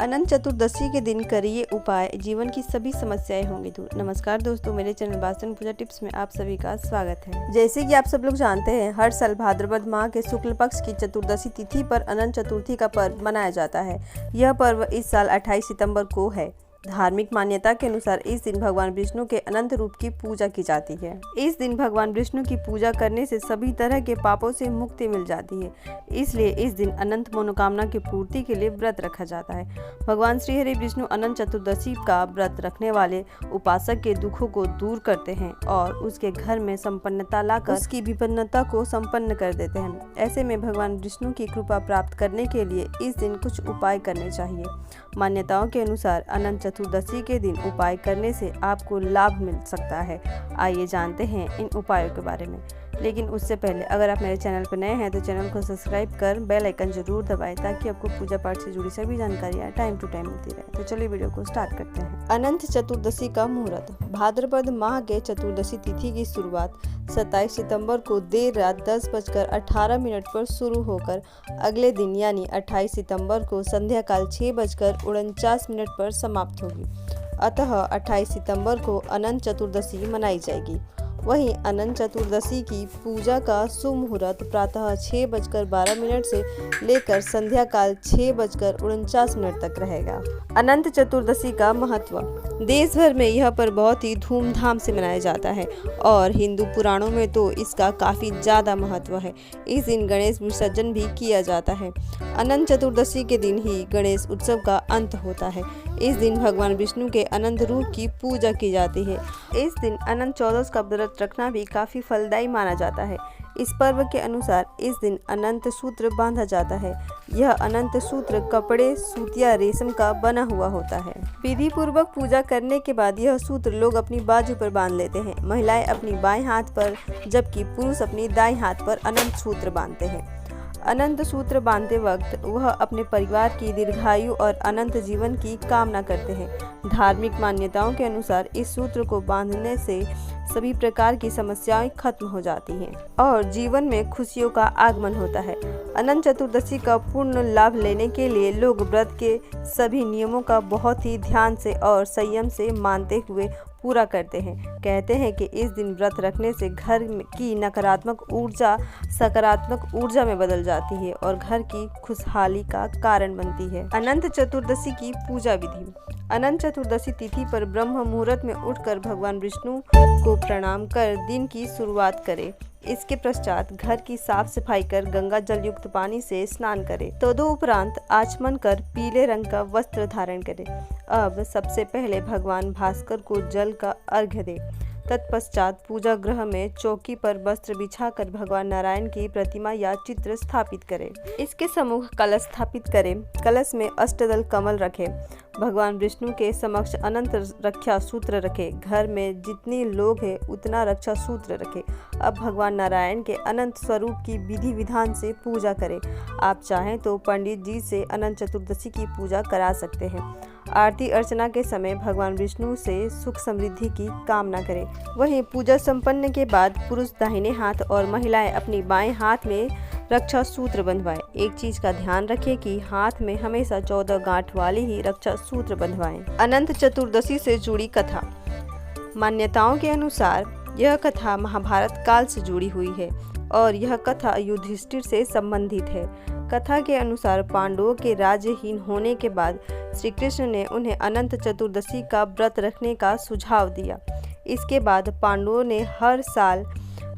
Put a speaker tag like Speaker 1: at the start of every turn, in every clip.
Speaker 1: अनंत चतुर्दशी के दिन करिए उपाय, जीवन की सभी समस्याएं होंगी दूर। नमस्कार दोस्तों, मेरे चैनल वास्तु पूजा टिप्स में आप सभी का स्वागत है। जैसे कि आप सब लोग जानते हैं, हर साल भाद्रपद माह के शुक्ल पक्ष की चतुर्दशी तिथि पर अनंत चतुर्थी का पर्व मनाया जाता है। यह पर्व इस साल 28 सितंबर को है। धार्मिक मान्यता के अनुसार इस दिन भगवान विष्णु के अनंत रूप की पूजा की जाती है। इस दिन भगवान विष्णु की पूजा करने से सभी तरह के पापों से मुक्ति मिल जाती है। इसलिए इस दिन अनंत मनोकामना की पूर्ति के लिए व्रत रखा जाता है। भगवान श्री हरि विष्णु अनंत चतुर्दशी का व्रत रखने वाले उपासक के दुखों को दूर करते हैं और उसके घर में संपन्नता लाकर उसकी विपन्नता को संपन्न कर देते हैं। ऐसे में भगवान विष्णु की कृपा प्राप्त करने के लिए इस दिन कुछ उपाय करने चाहिए। मान्यताओं के अनुसार अनंत चतुर्दशी के दिन उपाय करने से आपको लाभ मिल सकता है। आइए जानते हैं इन उपायों के बारे में। लेकिन उससे पहले अगर आप मेरे चैनल पर नए हैं तो चैनल को सब्सक्राइब कर बेल आइकन जरूर दबाएं ताकि आपको पूजा पाठ से जुड़ी सभी जानकारियाँ टाइम टू टाइम मिलती रहे। तो चलिए वीडियो को स्टार्ट करते हैं। अनंत चतुर्दशी का मुहूर्त। भाद्रपद माह के चतुर्दशी तिथि की शुरुआत 27 सितंबर को देर रात 10:18 पर शुरू होकर अगले दिन यानी 28 सितंबर को संध्या काल 6:49 पर समाप्त होगी। अतः 28 सितंबर को अनंत चतुर्दशी मनाई जाएगी। वहीं अनंत चतुर्दशी की पूजा का शुभ मुहूर्त प्रातः 6:12 से लेकर संध्या काल 6:49 तक रहेगा। अनंत चतुर्दशी का महत्व। देश भर में यह पर्व बहुत ही धूमधाम से मनाया जाता है और हिंदू पुराणों में तो इसका काफ़ी ज़्यादा महत्व है। इस दिन गणेश विसर्जन भी किया जाता है। अनंत चतुर्दशी के दिन ही गणेश उत्सव का अंत होता है। इस दिन भगवान विष्णु के अनंत रूप की पूजा की जाती है। इस दिन अनंत चतुर्दशी का व्रत रखना भी काफ़ी फलदायी माना जाता है। इस पर्व के अनुसार इस दिन अनंत सूत्र बांधा जाता है। यह अनंत सूत्र कपड़े, सूतिया, रेशम का बना हुआ होता है। विधि पूर्वक पूजा करने के बाद यह सूत्र लोग अपनी बाजू पर बांध लेते हैं। महिलाएं अपनी बाएं हाथ पर जबकि पुरुष अपनी दाएं हाथ पर अनंत सूत्र बांधते हैं। अनंत सूत्र बांधते वक्त वह अपने परिवार की दीर्घायु और अनंत जीवन की कामना करते हैं। धार्मिक मान्यताओं के अनुसार इस सूत्र को बांधने से सभी प्रकार की समस्याएं खत्म हो जाती हैं और जीवन में खुशियों का आगमन होता है। अनंत चतुर्दशी का पूर्ण लाभ लेने के लिए लोग व्रत के सभी नियमों का बहुत ही ध्यान से और संयम से मानते हुए पूरा करते हैं। कहते हैं कि इस दिन व्रत रखने से घर की नकारात्मक ऊर्जा सकारात्मक ऊर्जा में बदल जाती है और घर की खुशहाली का कारण बनती है। अनंत चतुर्दशी की पूजा विधि। अनंत चतुर्दशी तिथि पर ब्रह्म मुहूर्त में उठकर भगवान विष्णु को प्रणाम कर दिन की शुरुआत करें। इसके पश्चात घर की साफ सफाई कर गंगा जल युक्त पानी से स्नान करें। तदुपरांत आचमन कर पीले रंग का वस्त्र धारण करें। अब सबसे पहले भगवान भास्कर को जल का अर्घ्य दें। तत्पश्चात पूजा गृह में चौकी पर वस्त्र बिछाकर भगवान नारायण की प्रतिमा या चित्र स्थापित करें। इसके सम्मुख कलश स्थापित करें। कलश में अष्टदल कमल रखें। भगवान विष्णु के समक्ष अनंत रक्षा सूत्र रखें। घर में जितने लोग हैं उतना रक्षा सूत्र रखें। अब भगवान नारायण के अनंत स्वरूप की विधि विधान से पूजा करें। आप चाहें तो पंडित जी से अनंत चतुर्दशी की पूजा करा सकते हैं। आरती अर्चना के समय भगवान विष्णु से सुख समृद्धि की कामना करें। वहीं पूजा संपन्न के बाद पुरुष दाहिने हाथ और महिलाएं अपनी बाएं हाथ में रक्षा सूत्र बंधवाएं। एक चीज का ध्यान रखें कि हाथ में हमेशा 14 गांठ वाली ही रक्षा सूत्र बंधवाएं। अनंत चतुर्दशी से जुड़ी कथा। मान्यताओं के अनुसार यह कथा महाभारत काल से जुड़ी हुई है और यह कथा युधिष्ठिर से संबंधित है। कथा के अनुसार पांडवों के राज्यहीन होने के बाद श्री कृष्ण ने उन्हें अनंत चतुर्दशी का व्रत रखने का सुझाव दिया। इसके बाद पांडवों ने हर साल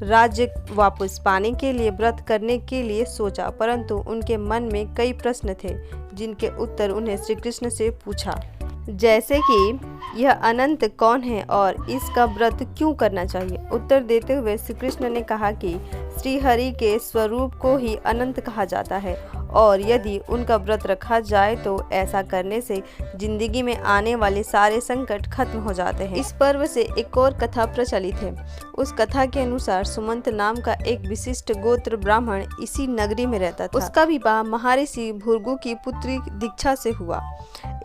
Speaker 1: राज्य वापस पाने के लिए व्रत करने के लिए सोचा, परंतु उनके मन में कई प्रश्न थे जिनके उत्तर उन्हें श्री कृष्ण से पूछा, जैसे कि यह अनंत कौन है और इसका व्रत क्यों करना चाहिए। उत्तर देते हुए श्री कृष्ण ने कहा कि श्री हरि के स्वरूप को ही अनंत कहा जाता है और यदि उनका व्रत रखा जाए तो ऐसा करने से जिंदगी में आने वाले सारे संकट खत्म हो जाते हैं। इस पर्व से एक और कथा प्रचलित है। उस कथा के अनुसार सुमंत नाम का एक विशिष्ट गोत्र ब्राह्मण इसी नगरी में रहता था। उसका विवाह महर्षि भृगु की पुत्री दीक्षा से हुआ।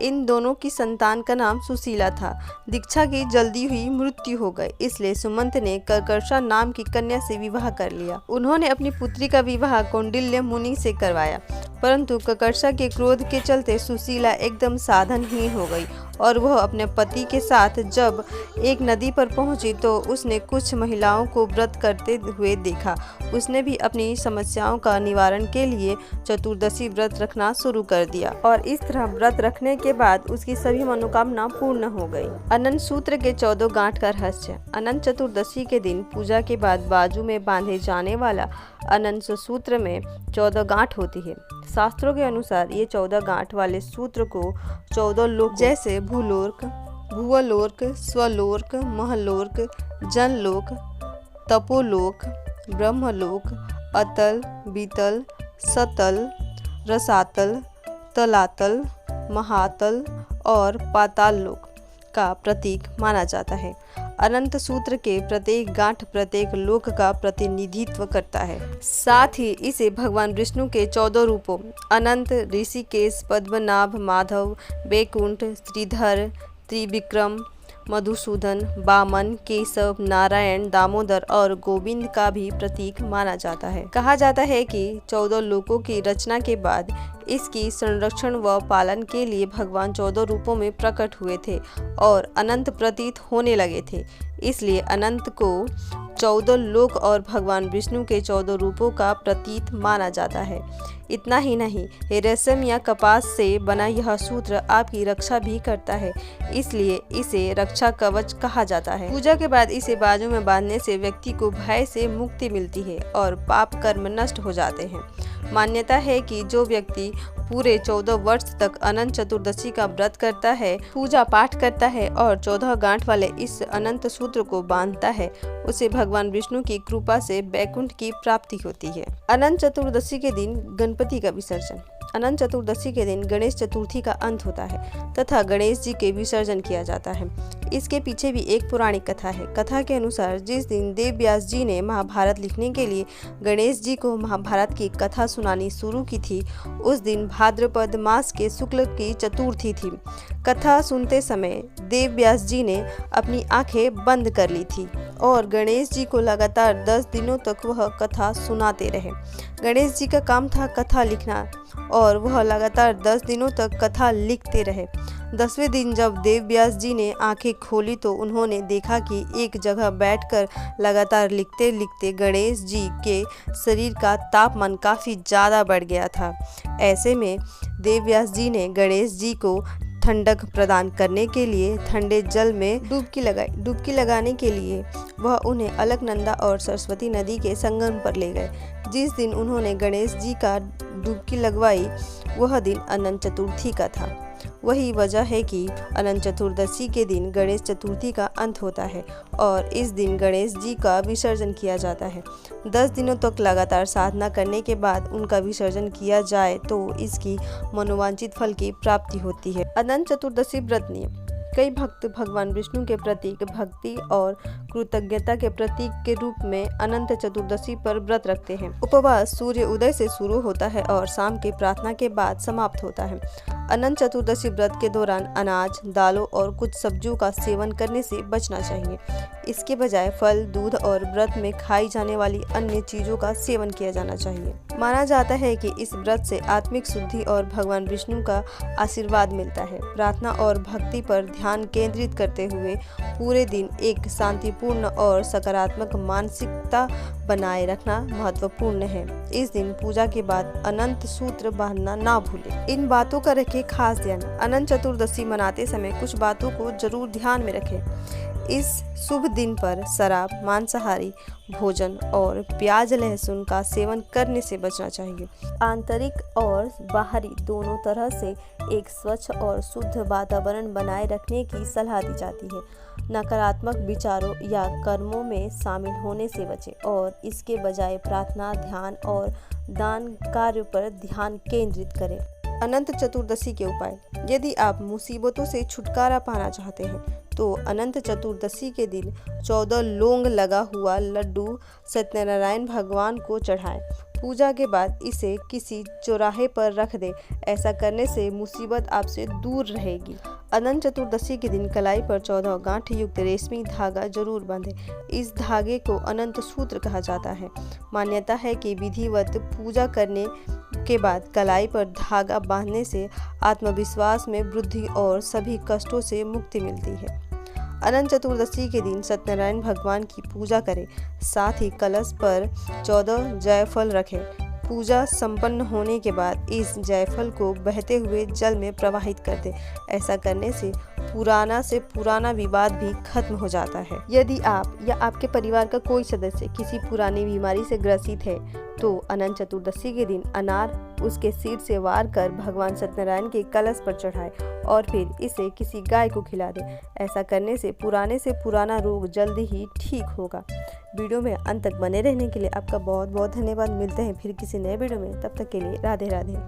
Speaker 1: इन दोनों की संतान का नाम सुशीला था। दीक्षा की जल्दी हुई मृत्यु हो गई, इसलिए सुमंत ने ककर्षा नाम की कन्या से विवाह कर लिया। उन्होंने अपनी पुत्री का विवाह कौंडिल्य मुनि से करवाया, परंतु ककर्षा के क्रोध के चलते सुशीला एकदम साधनहीन हो गई और वह अपने पति के साथ जब एक नदी पर पहुंची तो उसने कुछ महिलाओं को व्रत करते हुए देखा। उसने भी अपनी समस्याओं का निवारण के लिए चतुर्दशी व्रत रखना शुरू कर दिया और इस तरह व्रत रखने के बाद उसकी सभी मनोकामना पूर्ण हो गई। अनंत सूत्र के 14 गांठ का रहस्य। अनंत चतुर्दशी के दिन पूजा के बाद बाजू में बांधे जाने वाला अनंत सूत्र में 14 गांठ होती है। शास्त्रों के अनुसार ये 14 गांठ वाले सूत्र को 14 लोक जैसे भूलोक, भुवलोक, स्वलोक, महलोक, जनलोक, तपोलोक, ब्रह्मलोक, अतल, बीतल, सतल, रसातल, तलातल, महातल और पाताल लोक का प्रतीक माना जाता है। अनंत सूत्र के प्रत्येक गांठ प्रत्येक लोक का प्रतिनिधित्व करता है। साथ ही इसे भगवान विष्णु के 14 रूपों अनंत, ऋषिकेश, पद्मनाभ, माधव, बैकुंठ, श्रीधर, त्रिविक्रम, मधुसूदन, वामन, केशव, नारायण, दामोदर और गोविंद का भी प्रतीक माना जाता है। कहा जाता है कि 14 लोकों की रचना के बाद इसकी संरक्षण व पालन के लिए भगवान 14 रूपों में प्रकट हुए थे और अनंत प्रतीत होने लगे थे। इसलिए अनंत को 14 लोक और भगवान विष्णु के 14 रूपों का प्रतीक माना जाता है। इतना ही नहीं, रेशम या कपास से बना यह सूत्र आपकी रक्षा भी करता है, इसलिए इसे रक्षा कवच कहा जाता है। पूजा के बाद इसे बाजू में बांधने से व्यक्ति को भय से मुक्ति मिलती है और पाप कर्म नष्ट हो जाते हैं। मान्यता है कि जो व्यक्ति पूरे 14 वर्ष तक अनंत चतुर्दशी का व्रत करता है, पूजा पाठ करता है और 14 गांठ वाले इस अनंत सूत्र को बांधता है, उसे भगवान विष्णु की कृपा से बैकुंठ की प्राप्ति होती है। अनंत चतुर्दशी के दिन गणपति का विसर्जन। अनंत चतुर्दशी के दिन गणेश चतुर्थी का अंत होता है तथा गणेश जी के विसर्जन किया जाता है। इसके पीछे भी एक पौराणिक कथा है। कथा के अनुसार जिस दिन देव व्यास जी ने महाभारत लिखने के लिए गणेश जी को महाभारत की कथा सुनानी शुरू की थी, उस दिन भाद्रपद मास के शुक्ल की चतुर्थी थी। कथा सुनते समय देव व्यास जी ने अपनी आंखें बंद कर ली थी और गणेश जी को लगातार 10 दिनों तक वह कथा सुनाते रहे। गणेश जी का काम था कथा लिखना और वह लगातार 10 दिनों तक कथा लिखते रहे। 10वें दिन जब देव व्यास जी ने आंखें खोली तो उन्होंने देखा कि एक जगह बैठकर लगातार लिखते लिखते गणेश जी के शरीर का तापमान काफ़ी ज़्यादा बढ़ गया था। ऐसे में देव व्यास जी ने गणेश जी को ठंडक प्रदान करने के लिए ठंडे जल में डुबकी लगाई। डुबकी लगाने के लिए वह उन्हें अलकनंदा और सरस्वती नदी के संगम पर ले गए। जिस दिन उन्होंने गणेश जी का डुबकी लगवाई वह दिन अनंत चतुर्थी का था। वही वजह है कि अनंत चतुर्दशी के दिन गणेश चतुर्थी का अंत होता है और इस दिन गणेश जी का विसर्जन किया जाता है। 10 दिनों तक लगातार साधना करने के बाद उनका विसर्जन किया जाए तो इसकी मनोवांछित फल की प्राप्ति होती है। अनंत चतुर्दशी व्रत नियम। कई भक्त भगवान विष्णु के प्रतीक भक्ति और कृतज्ञता के प्रतीक के रूप में अनंत चतुर्दशी पर व्रत रखते हैं। उपवास सूर्य उदय से शुरू होता है और शाम की प्रार्थना के बाद समाप्त होता है। अनंत चतुर्दशी व्रत के दौरान अनाज, दालों और कुछ सब्जियों का सेवन करने से बचना चाहिए। इसके बजाय फल, दूध और व्रत में खाई जाने वाली अन्य चीजों का सेवन किया जाना चाहिए। माना जाता है कि इस व्रत से आत्मिक शुद्धि और भगवान विष्णु का आशीर्वाद मिलता है। प्रार्थना और भक्ति पर ध्यान केंद्रित करते हुए पूरे दिन एक शांतिपूर्ण और सकारात्मक मानसिकता बनाए रखना महत्वपूर्ण है। इस दिन पूजा के बाद अनंत सूत्र बांधना ना भूलें। इन बातों का रखें खास ध्यान। अनंत चतुर्दशी मनाते समय कुछ बातों को जरूर ध्यान में रखें। इस शुभ दिन पर शराब, मांसाहारी भोजन और प्याज लहसुन का सेवन करने से बचना चाहिए। आंतरिक और बाहरी दोनों तरह से एक स्वच्छ और शुद्ध वातावरण बनाए रखने की सलाह दी जाती है। नकारात्मक विचारों या कर्मों में शामिल होने से बचें और इसके बजाय प्रार्थना, ध्यान और दान कार्य पर ध्यान केंद्रित करें। अनंत चतुर्दशी के उपाय। यदि आप मुसीबतों से छुटकारा पाना चाहते हैं तो अनंत चतुर्दशी के दिन 14 लौंग लगा हुआ लड्डू सत्यनारायण भगवान को चढ़ाएं। पूजा के बाद इसे किसी चौराहे पर रख दे। ऐसा करने से मुसीबत आपसे दूर रहेगी। अनंत चतुर्दशी के दिन कलाई पर 14 गांठ युक्त रेशमी धागा जरूर बांधे। इस धागे को अनंत सूत्र कहा जाता है। मान्यता है कि विधिवत पूजा करने के बाद कलाई पर धागा बांधने से आत्मविश्वास में वृद्धि और सभी कष्टों से मुक्ति मिलती है। अनंत चतुर्दशी के दिन सत्यनारायण भगवान की पूजा करें। साथ ही कलश पर 14 जायफल रखें। पूजा संपन्न होने के बाद इस जायफल को बहते हुए जल में प्रवाहित कर दें। ऐसा करने से पुराना विवाद भी खत्म हो जाता है। यदि आप या आपके परिवार का कोई सदस्य किसी पुरानी बीमारी से ग्रसित है तो अनंत चतुर्दशी के दिन अनार उसके सिर से वार कर भगवान सत्यनारायण के कलश पर चढ़ाए और फिर इसे किसी गाय को खिला दे। ऐसा करने से पुराना रोग जल्दी ही ठीक होगा। वीडियो में अंत तक बने रहने के लिए आपका बहुत बहुत धन्यवाद। मिलते हैं फिर किसी नए वीडियो में, तब तक के लिए राधे राधे।